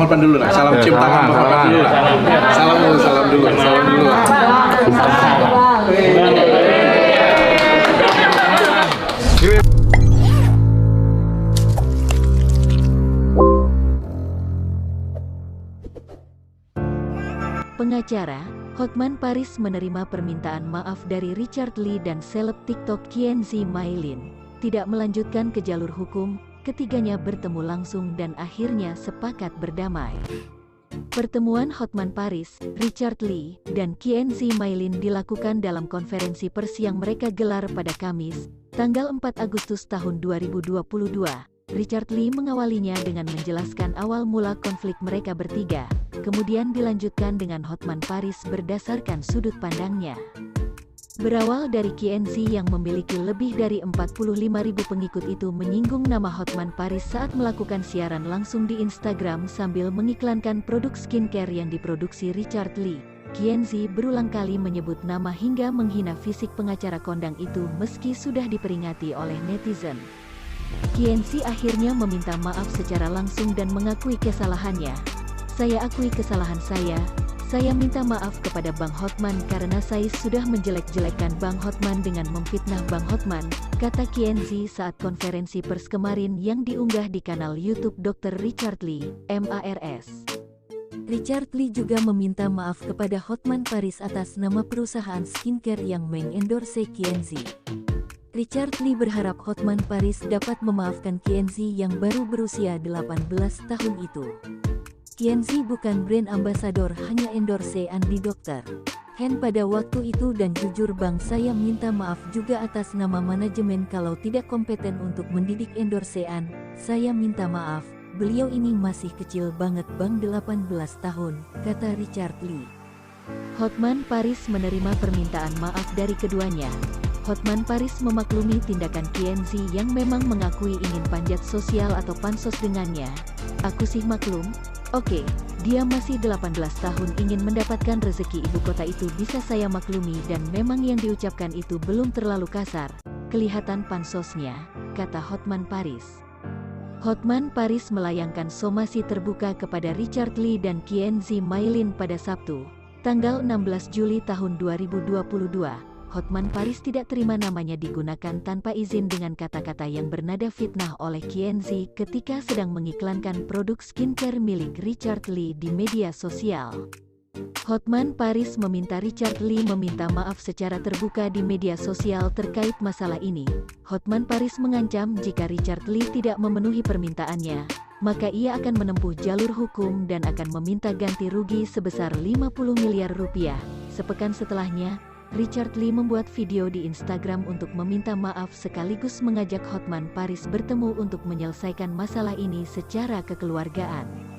Hotman dulu lah. Salam cium tangan Bang Hotman dulu lah. Salam dulu lah. Pengacara, Hotman Paris menerima permintaan maaf dari Richard Lee dan seleb TikTok Kienzi Mailin. Tidak melanjutkan ke jalur hukum, ketiganya bertemu langsung dan akhirnya sepakat berdamai. Pertemuan Hotman Paris, Richard Lee, dan Kienzi Mailin dilakukan dalam konferensi pers yang mereka gelar pada Kamis, tanggal 4 Agustus tahun 2022. Richard Lee mengawalinya dengan menjelaskan awal mula konflik mereka bertiga, kemudian dilanjutkan dengan Hotman Paris berdasarkan sudut pandangnya. Berawal dari Kienzi yang memiliki lebih dari 45.000 pengikut itu menyinggung nama Hotman Paris saat melakukan siaran langsung di Instagram sambil mengiklankan produk skincare yang diproduksi Richard Lee. Kienzi berulang kali menyebut nama hingga menghina fisik pengacara kondang itu meski sudah diperingati oleh netizen. Kienzi akhirnya meminta maaf secara langsung dan mengakui kesalahannya. Saya akui kesalahan saya minta maaf kepada Bang Hotman karena saya sudah menjelek-jelekkan Bang Hotman dengan memfitnah Bang Hotman, kata Kienzi saat konferensi pers kemarin yang diunggah di kanal YouTube Dr. Richard Lee, MARS. Richard Lee juga meminta maaf kepada Hotman Paris atas nama perusahaan skincare yang mengendorse Kienzi. Richard Lee berharap Hotman Paris dapat memaafkan Kienzi yang baru berusia 18 tahun itu. Kienzi bukan brand ambassador, hanya endorse Andi Dokter Hen pada waktu itu dan jujur Bang, saya minta maaf juga atas nama manajemen kalau tidak kompeten untuk mendidik endorsean. Saya minta maaf, beliau ini masih kecil banget Bang, 18 tahun, kata Richard Lee. Hotman Paris menerima permintaan maaf dari keduanya. Hotman Paris memaklumi tindakan Kienzi yang memang mengakui ingin panjat sosial atau pansos dengannya. Aku sih maklum. Oke, dia masih 18 tahun ingin mendapatkan rezeki ibu kota itu bisa saya maklumi dan memang yang diucapkan itu belum terlalu kasar. Kelihatan pansosnya, kata Hotman Paris. Hotman Paris melayangkan somasi terbuka kepada Richard Lee dan Kienzi Mailin pada Sabtu, tanggal 16 Juli tahun 2022. Hotman Paris tidak terima namanya digunakan tanpa izin dengan kata-kata yang bernada fitnah oleh Kienzi ketika sedang mengiklankan produk skincare milik Richard Lee di media sosial. Hotman Paris meminta Richard Lee meminta maaf secara terbuka di media sosial terkait masalah ini. Hotman Paris mengancam jika Richard Lee tidak memenuhi permintaannya, maka ia akan menempuh jalur hukum dan akan meminta ganti rugi sebesar 50 miliar rupiah. Sepekan setelahnya, Richard Lee membuat video di Instagram untuk meminta maaf sekaligus mengajak Hotman Paris bertemu untuk menyelesaikan masalah ini secara kekeluargaan.